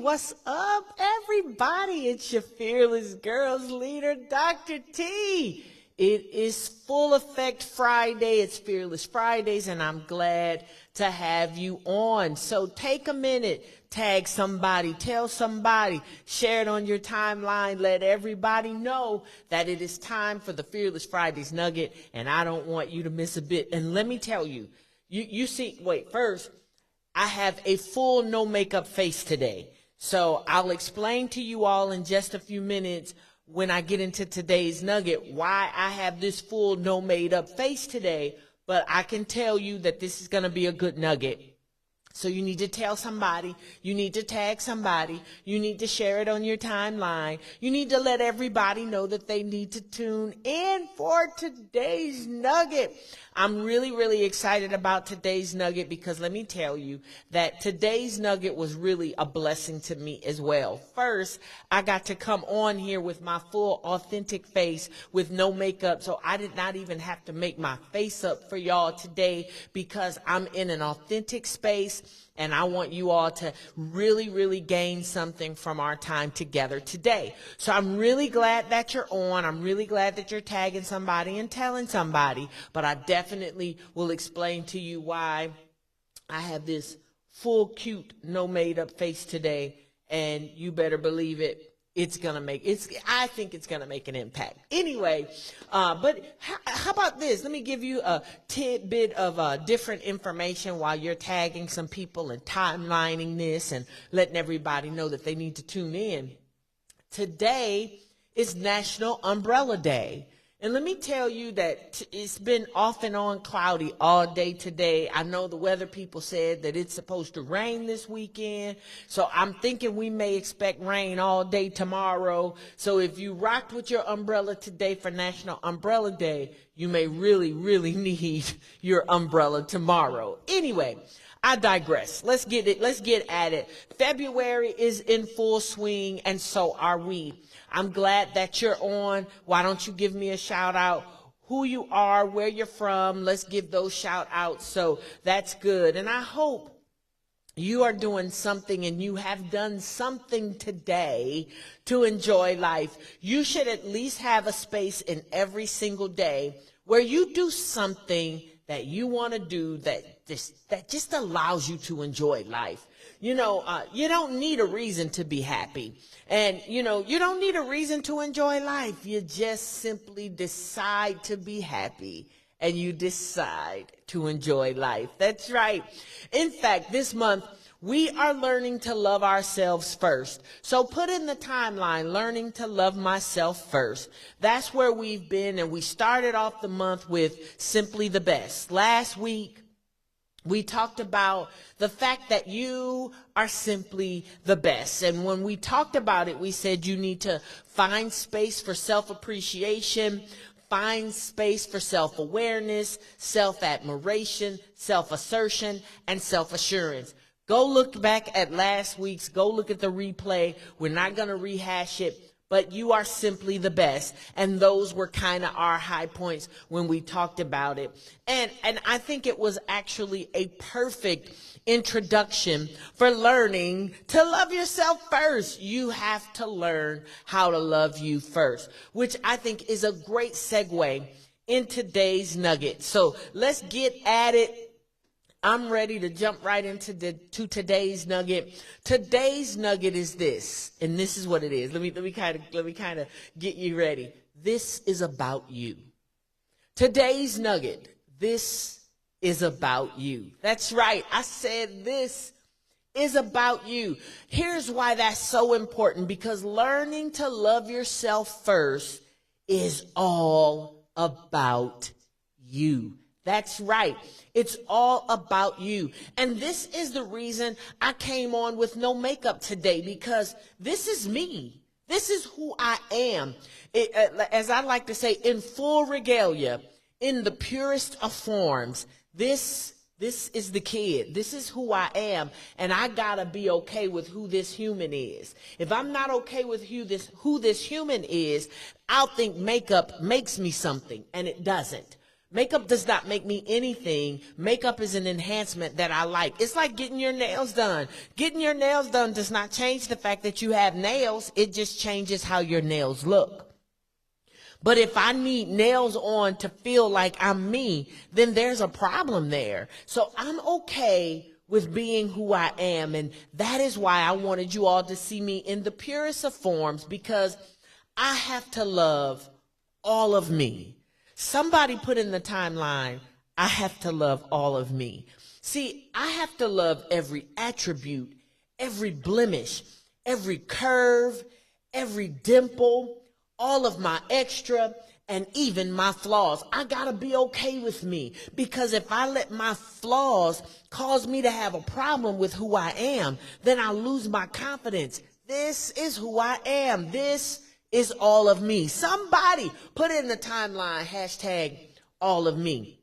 What's up, everybody? It's your fearless girls leader, Dr. T. It is full effect Friday. It's Fearless Fridays, and I'm glad to have you on. So take a minute, tag somebody, tell somebody, share it on your timeline, let everybody know that it is time for the Fearless Fridays Nugget, and I don't want you to miss a bit. And let me tell you, first, I have a full no makeup face today. So I'll explain to you all in just a few minutes when I get into today's nugget why I have this full no made up face today. But I can tell you that this is going to be a good nugget. So you need to tell somebody, you need to tag somebody, you need to share it on your timeline. You need to let everybody know that they need to tune in for today's nugget. I'm really, really excited about today's nugget because let me tell you that today's nugget was really a blessing to me as well. First, I got to come on here with my full authentic face with no makeup, so I did not even have to make my face up for y'all today because I'm in an authentic space. And I want you all to really, really gain something from our time together today. So I'm really glad that you're on. I'm really glad that you're tagging somebody and telling somebody. But I definitely will explain to you why I have this full, cute, no made up face today. And you better believe it. I think it's going to make an impact. Anyway, but how about this? Let me give you a tidbit of different information while you're tagging some people and timelining this and letting everybody know that they need to tune in. Today is National Umbrella Day. And let me tell you that it's been off and on cloudy all day today. I know the weather people said that it's supposed to rain this weekend. So I'm thinking we may expect rain all day tomorrow. So if you rocked with your umbrella today for National Umbrella Day, you may really, really need your umbrella tomorrow. Anyway, I digress. Let's get at it. February is in full swing, and so are we. I'm glad that you're on. Why don't you give me a shout out? Who you are, where you're from. Let's give those shout outs. So that's good. And I hope you are doing something and you have done something today to enjoy life. You should at least have a space in every single day where you do something that you want to do that just allows you to enjoy life. You don't need a reason to be happy. And, you don't need a reason to enjoy life. You just simply decide to be happy and you decide to enjoy life. That's right. In fact, this month, we are learning to love ourselves first. So put in the timeline, learning to love myself first. That's where we've been, and we started off the month with Simply the Best. Last week, we talked about the fact that you are simply the best. And when we talked about it, we said you need to find space for self-appreciation, find space for self-awareness, self-admiration, self-assertion, and self-assurance. Go look back at last week's, go look at the replay. We're not going to rehash it, but you are simply the best. And those were kind of our high points when we talked about it. And I think it was actually a perfect introduction for learning to love yourself first. You have to learn how to love you first, which I think is a great segue in today's nugget. So let's get at it. I'm ready to jump right into today's nugget. Today's nugget is this, and this is what it is. Let me kind of get you ready. This is about you. Today's nugget. This is about you. That's right. I said this is about you. Here's why that's so important, because learning to love yourself first is all about you. That's right. It's all about you. And this is the reason I came on with no makeup today, because this is me. This is who I am. As I like to say, in full regalia, in the purest of forms, this is the kid. This is who I am. And I gotta be okay with who this human is. If I'm not okay with who this human is, I'll think makeup makes me something, and it doesn't. Makeup does not make me anything. Makeup is an enhancement that I like. It's like getting your nails done. Getting your nails done does not change the fact that you have nails. It just changes how your nails look. But if I need nails on to feel like I'm me, then there's a problem there. So I'm okay with being who I am. And that is why I wanted you all to see me in the purest of forms, because I have to love all of me. Somebody put in the timeline, I have to love all of me. See, I have to love every attribute, every blemish, every curve, every dimple, all of my extra, and even my flaws. I gotta be okay with me, because if I let my flaws cause me to have a problem with who I am, then I lose my confidence. This is who I am. This is all of me. Somebody put in the timeline, hashtag all of me.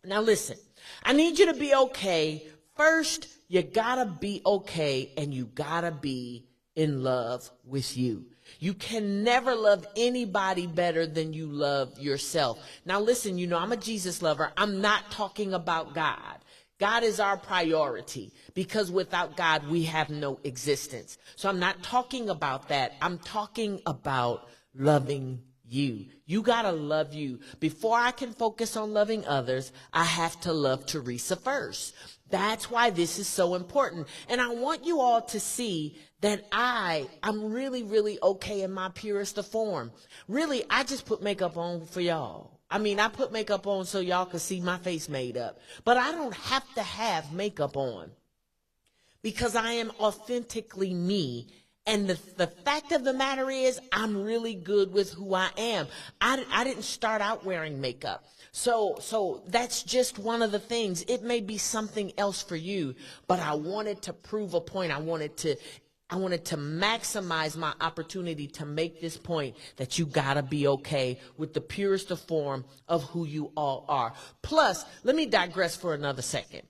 Now listen, I need you to be okay. First, you gotta be okay, and you gotta be in love with you. You can never love anybody better than you love yourself. Now listen, you know, I'm a Jesus lover. I'm not talking about God. God is our priority, because without God, we have no existence. So I'm not talking about that. I'm talking about loving you. You gotta love you. Before I can focus on loving others, I have to love Teresa first. That's why this is so important. And I want you all to see that I'm really, really okay in my purest of form. Really, I just put makeup on for y'all. I mean, I put makeup on so y'all can see my face made up. But I don't have to have makeup on, because I am authentically me. And the fact of the matter is, I'm really good with who I am. I didn't start out wearing makeup. So that's just one of the things. It may be something else for you, but I wanted to prove a point. I wanted to maximize my opportunity to make this point that you gotta be okay with the purest of form of who you all are. Plus, let me digress for another second.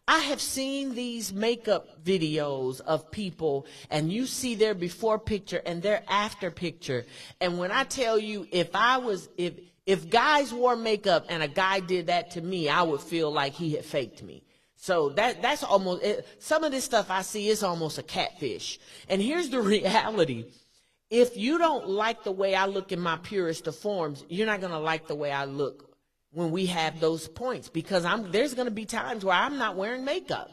I have seen these makeup videos of people, and you see their before picture and their after picture. And when I tell you, if guys wore makeup and a guy did that to me, I would feel like he had faked me. So that's almost, some of this stuff I see is almost a catfish. And here's the reality. If you don't like the way I look in my purest of forms, you're not going to like the way I look when we have those points, because there's going to be times where I'm not wearing makeup.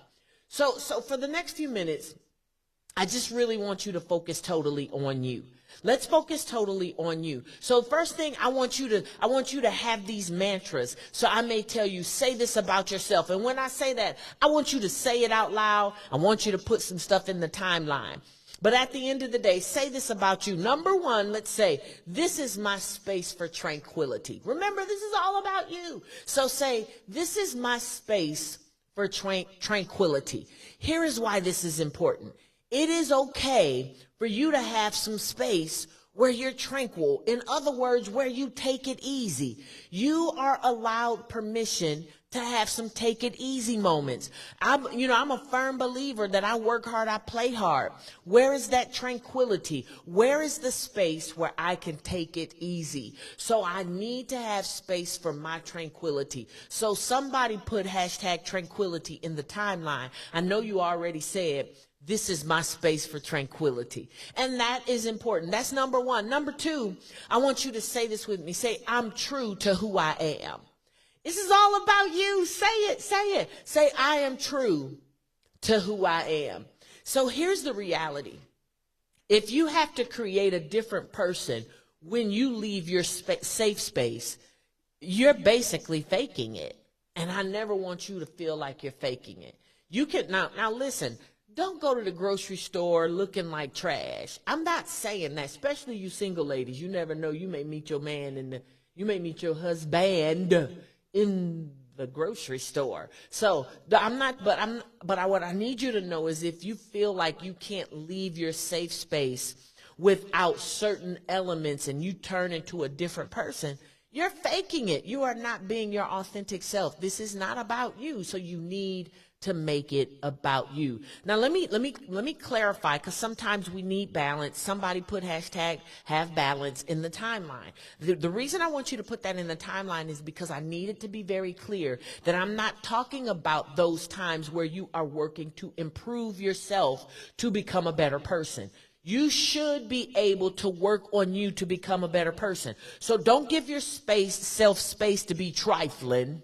So for the next few minutes, I just really want you to focus totally on you. Let's focus totally on you. So first thing, I want you to have these mantras. So I may tell you, say this about yourself. And when I say that, I want you to say it out loud. I want you to put some stuff in the timeline. But at the end of the day, say this about you. Number one, let's say, this is my space for tranquility. Remember, this is all about you. So say, this is my space for tranquility. Here is why this is important. It is okay for you to have some space where you're tranquil. In other words, where you take it easy. You are allowed permission to have some take it easy moments. I'm a firm believer that I work hard, I play hard. Where is that tranquility? Where is the space where I can take it easy? So I need to have space for my tranquility. So somebody put hashtag tranquility in the timeline. I know you already said, this is my space for tranquility. And that is important. That's number one. Number two, I want you to say this with me. Say, I'm true to who I am. This is all about you. Say it, say it. Say, I am true to who I am. So here's the reality. If you have to create a different person when you leave your safe space, you're basically faking it. And I never want you to feel like you're faking it. You can, now listen, don't go to the grocery store looking like trash. I'm not saying that, especially you single ladies. You never know, you may meet your man you may meet your husband in the grocery store. So what I need you to know is, if you feel like you can't leave your safe space without certain elements and you turn into a different person, you're faking it. You are not being your authentic self. This is not about you. So you need to make it about you. Now let me clarify, because sometimes we need balance. Somebody put hashtag have balance in the timeline. The reason I want you to put that in the timeline is because I need it to be very clear that I'm not talking about those times where you are working to improve yourself to become a better person. You should be able to work on you to become a better person. So don't give your self space to be trifling.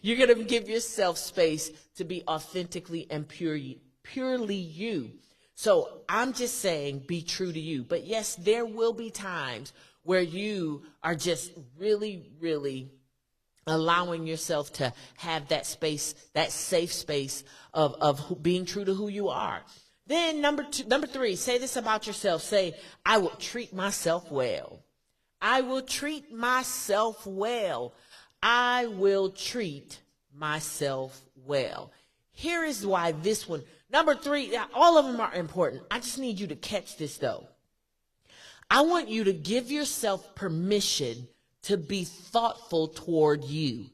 You're going to give yourself space to be authentically and purely you. So I'm just saying, be true to you. But yes, there will be times where you are just really, really allowing yourself to have that space, that safe space of being true to who you are. Then number 3, say this about yourself. Say, I will treat myself well. I will treat myself well. I will treat myself well. Here is why this one, number 3, all of them are important. I just need you to catch this though. I want you to give yourself permission to be thoughtful toward you.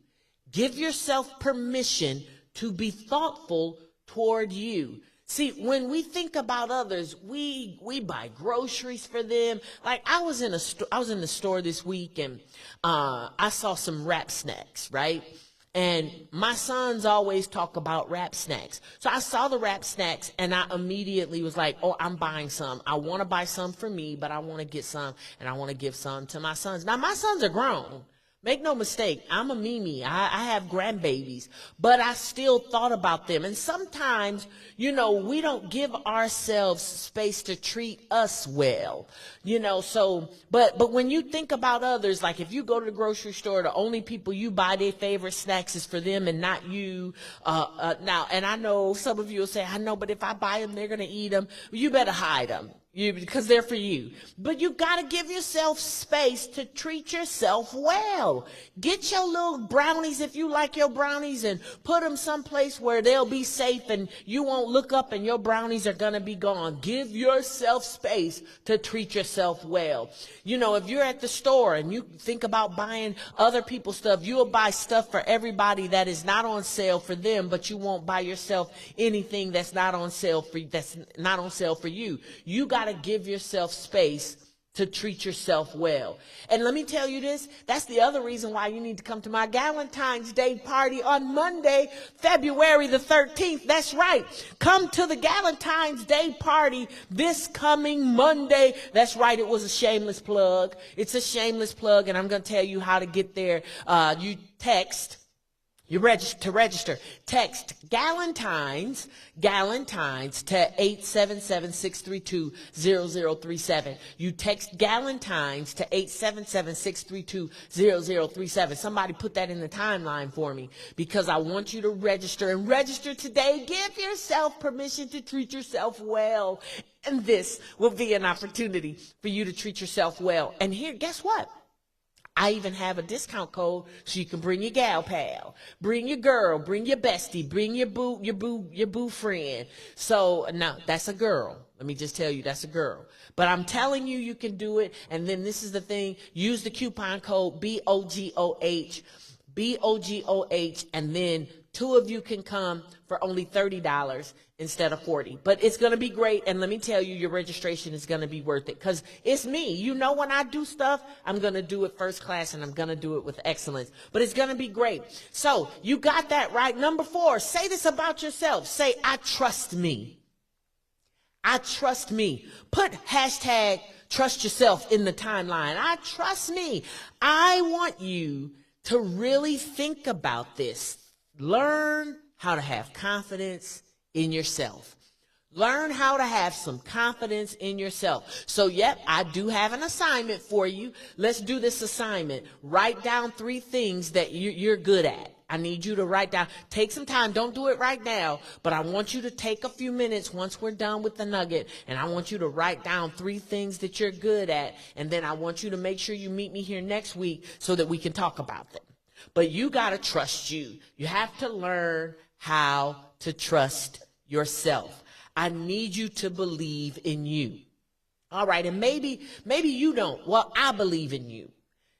Give yourself permission to be thoughtful toward you. See, when we think about others, we buy groceries for them. Like I was in the store this week, and I saw some wrap snacks, right? And my sons always talk about wrap snacks. So I saw the wrap snacks, and I immediately was like, oh, I'm buying some. I want to buy some for me, but I want to get some, and I want to give some to my sons. Now, my sons are grown. Make no mistake, I'm a Mimi. I have grandbabies, but I still thought about them. And sometimes, we don't give ourselves space to treat us well, so, but when you think about others, like if you go to the grocery store, the only people you buy their favorite snacks is for them and not you. Now, and I know some of you will say, I know, but if I buy them, they're going to eat them. You better hide them. Because they're for you. But you got to give yourself space to treat yourself well. Get your little brownies if you like your brownies, and put them someplace where they'll be safe and you won't look up and your brownies are going to be gone. Give yourself space to treat yourself well. If you're at the store and you think about buying other people's stuff, you'll buy stuff for everybody that is not on sale for them, but you won't buy yourself anything that's not on sale for you. You got to give yourself space to treat yourself well. And let me tell you this, that's the other reason why you need to come to my Galentine's Day party on Monday, February the 13th. That's right. Come to the Galentine's Day party this coming Monday. That's right. It was a shameless plug. It's a shameless plug, and I'm going to tell you how to get there. You register, text Galentine's to 877-632-0037. You text Galentine's to 877-632-0037. Somebody put that in the timeline for me, because I want you to register, and register today. Give yourself permission to treat yourself well. And this will be an opportunity for you to treat yourself well. And here, guess what? I even have a discount code so you can bring your gal pal, bring your girl, bring your bestie, bring your boo friend. So now that's a girl. Let me just tell you, that's a girl. But I'm telling you, you can do it. And then this is the thing. Use the coupon code BOGOH, and then 2 of you can come for only $30 instead of $40. But it's going to be great. And let me tell you, your registration is going to be worth it, because it's me. When I do stuff, I'm going to do it first class, and I'm going to do it with excellence. But it's going to be great. So you got that right. Number 4, say this about yourself. Say, I trust me. I trust me. Put hashtag trust yourself in the timeline. I trust me. I want you to really think about this. Learn how to have confidence in yourself. Learn how to have some confidence in yourself. So, yep, I do have an assignment for you. Let's do this assignment. Write down 3 things that you're good at. I need you to write down. Take some time. Don't do it right now, but I want you to take a few minutes once we're done with the nugget, and I want you to write down 3 things that you're good at, and then I want you to make sure you meet me here next week so that we can talk about them. But you got to trust you. You have to learn how to trust yourself. I need you to believe in you. All right, and maybe you don't. Well, I believe in you.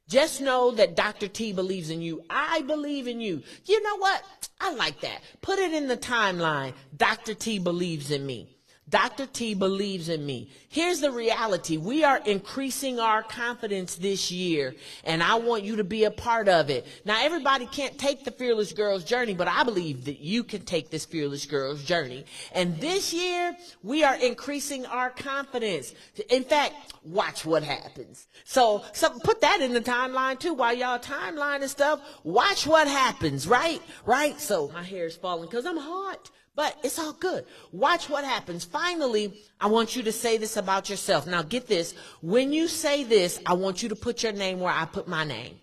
Just know that Dr. T believes in you. I I believe in you. You know what? I like that. Put it in the timeline. Dr. T believes in me. Dr. T believes in me. Here's the reality. We are increasing our confidence this year, and I want you to be a part of it. Now, everybody can't take the Fearless Girls journey, but I believe that you can take this Fearless Girls journey. And this year, we are increasing our confidence. In fact, watch what happens. So put that in the timeline too. While y'all timeline and stuff, watch what happens, right? Right? So my hair is falling because I'm hot. But it's all good. Watch what happens. Finally, I want you to say this about yourself. Now get this. When you say this, I want you to put your name where I put my name.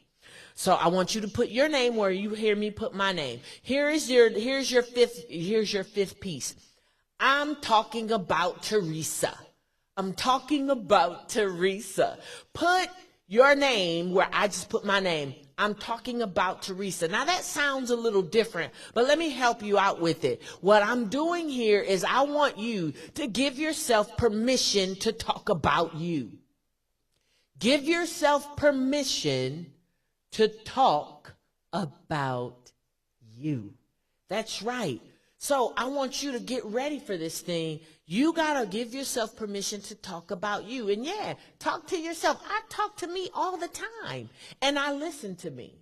So I want you to put your name where you hear me put my name. Here's your fifth piece. I'm talking about Teresa. I'm talking about Teresa. Put your name where I just put my name. I'm talking about Teresa. Now that sounds a little different, but let me help you out with it. What I'm doing here is I want you to give yourself permission to talk about you. Give yourself permission to talk about you. That's right. So I want you to get ready for this thing. You got to give yourself permission to talk about you. And yeah, talk to yourself. I talk to me all the time, and I listen to me.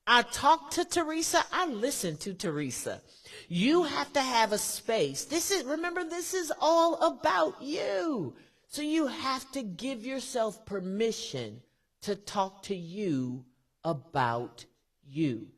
I talk to Teresa. I listen to Teresa. You have to have a space. Remember, this is all about you. So you have to give yourself permission to talk to you about you.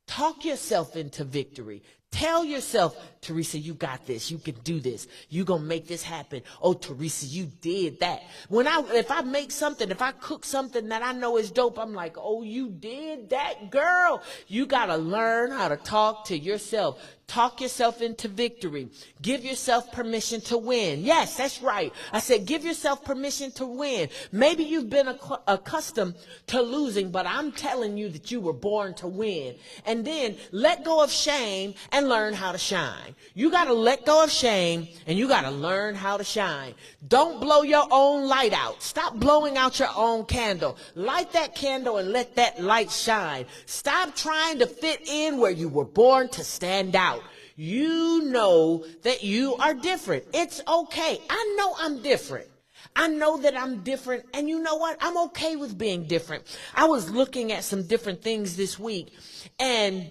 Talk yourself into victory. Tell yourself, Teresa, you got this. You can do this. You gonna make this happen. Oh, Teresa, you did that. If I make something, if I cook something that I know is dope, I'm like, oh, you did that, girl. You gotta learn how to talk to yourself. Talk yourself into victory. Give yourself permission to win. Yes, that's right. I said, give yourself permission to win. Maybe you've been accustomed to losing, but I'm telling you that you were born to win. And then let go of shame and learn how to shine. You got to let go of shame and you got to learn how to shine. Don't blow your own light out. Stop blowing out your own candle. Light that candle and let that light shine. Stop trying to fit in where you were born to stand out. You know that you are different. It's okay. I know I'm different. I know that I'm different. And you know what? I'm okay with being different. I was looking at some different things this week, and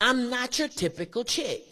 I'm not your typical chick.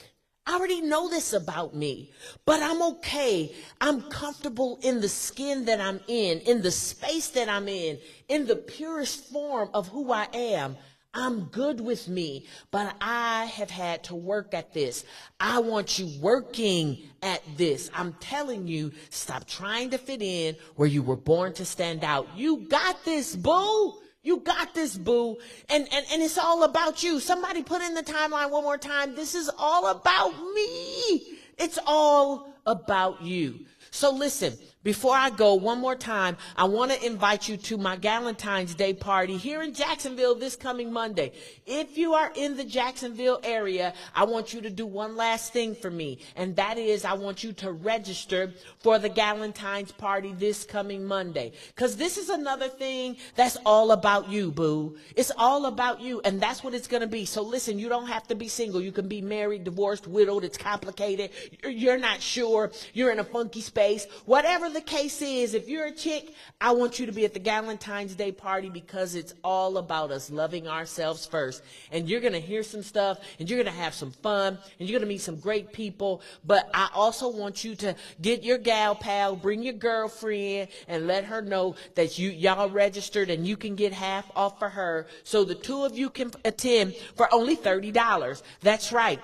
I already know this about me, but I'm okay. I'm comfortable in the skin that I'm in the space that I'm in the purest form of who I am. I'm good with me, but I have had to work at this. I want you working at this. I'm telling you, stop trying to fit in where you were born to stand out. You got this, boo. You got this, boo. And it's all about you. Somebody put in the timeline one more time. This is all about me. It's all about you. So listen, before I go, one more time, I want to invite you to my Galentine's Day party here in Jacksonville this coming Monday. If you are in the Jacksonville area, I want you to do one last thing for me, and that is I want you to register for the Galentine's party this coming Monday, because this is another thing that's all about you, boo. It's all about you, and that's what it's going to be. So listen, you don't have to be single. You can be married, divorced, widowed. It's complicated. You're not sure. You're in a funky space. Whatever the case is, if you're a chick, I want you to be at the Galentine's Day party, because it's all about us loving ourselves first. And you're going to hear some stuff, and you're going to have some fun, and you're going to meet some great people. But I also want you to get your gal pal, bring your girlfriend, and let her know that y'all registered and you can get half off for her. So the two of you can attend for only $30. That's right.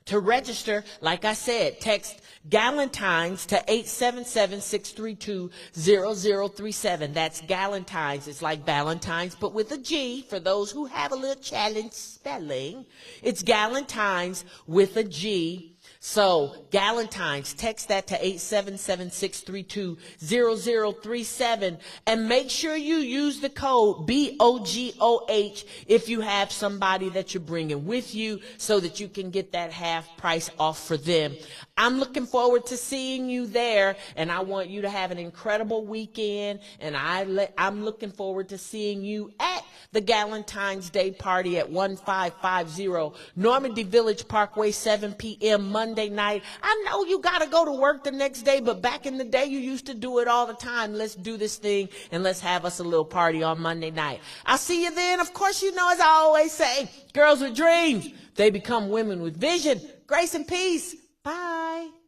To register, like I said, text Galentine's to 877-632-0037. That's Galentine's. It's like Valentine's, but with a G. For those who have a little challenge spelling, it's Galentine's with a G. So Galentine's, text that to 877-632-0037, and make sure you use the code BOGOH if you have somebody that you're bringing with you, so that you can get that half price off for them. I'm looking forward to seeing you there, and I want you to have an incredible weekend, and I'm looking forward to seeing you at the Galentine's Day Party at 1550 Normandy Village Parkway, 7 p.m. Monday night. I know you got to go to work the next day, but back in the day, you used to do it all the time. Let's do this thing and let's have us a little party on Monday night. I'll see you then. Of course, you know, as I always say, girls with dreams, they become women with vision. Grace and peace. Bye.